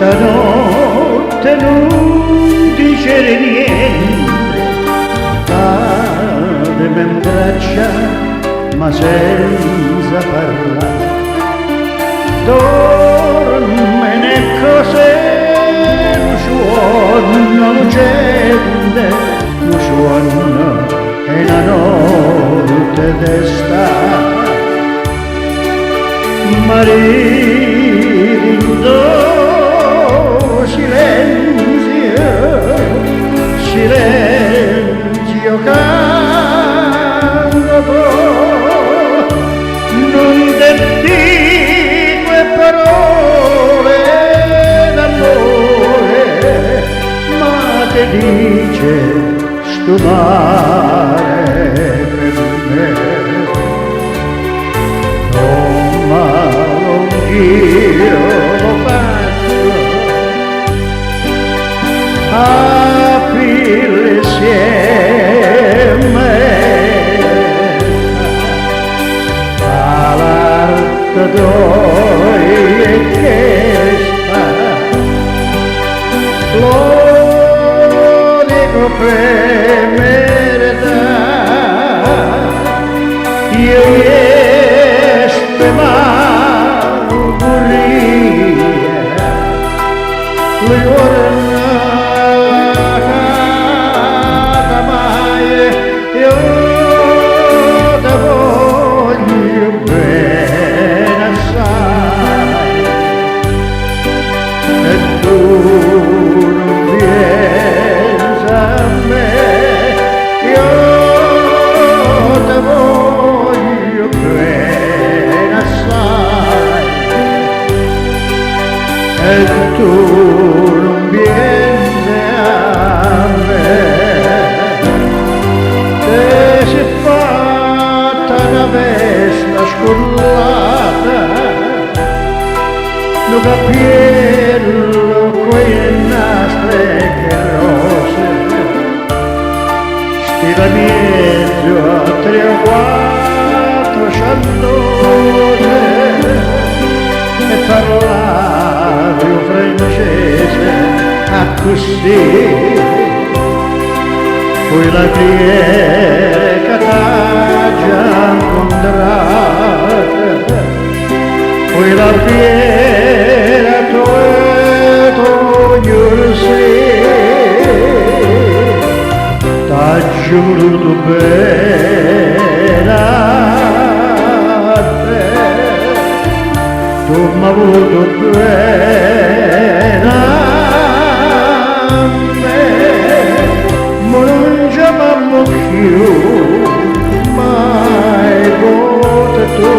Stanotte non dicere niente, cademe in braccia ma senza parlare. Dormene cos'è lo suono lucente, lo suono è la notte d'estate. Marido, silenzio, silenzio canto, non te dico parole d'amore, ma te dice sto mare per me. Io lo faccio aprire insieme all'arte d'oi e che sta, lo dico per verità, io esprimo e tu non vieni a me. Te sei fatta una vesta scollata, lo capello quelle nastre che rose, stiva mezzo a 3 o 4 sciallone e parlavi un francese a così, poi la cliere che t'ha già incontrata, poi la fiera ognuno sì, t'ha giurato bene a te, tu m'ha avuto bene a me, ma non chiamammo più mai voto tu,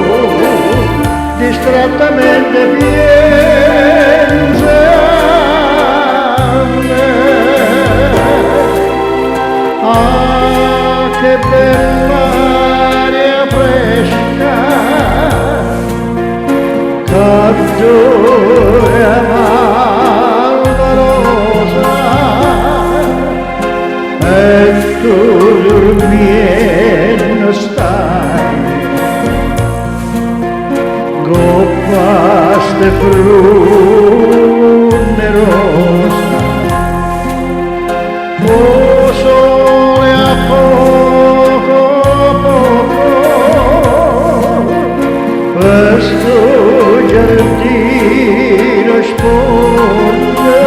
distrattamente pensa a me. Ah, che bella aria fresca, calore malvalosa, e tu dormiendo stai, goppaste frunne rosa, oh sole a poco poco, questo giardino sponde,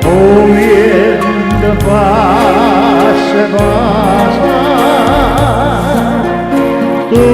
oh viento passa e passa, tu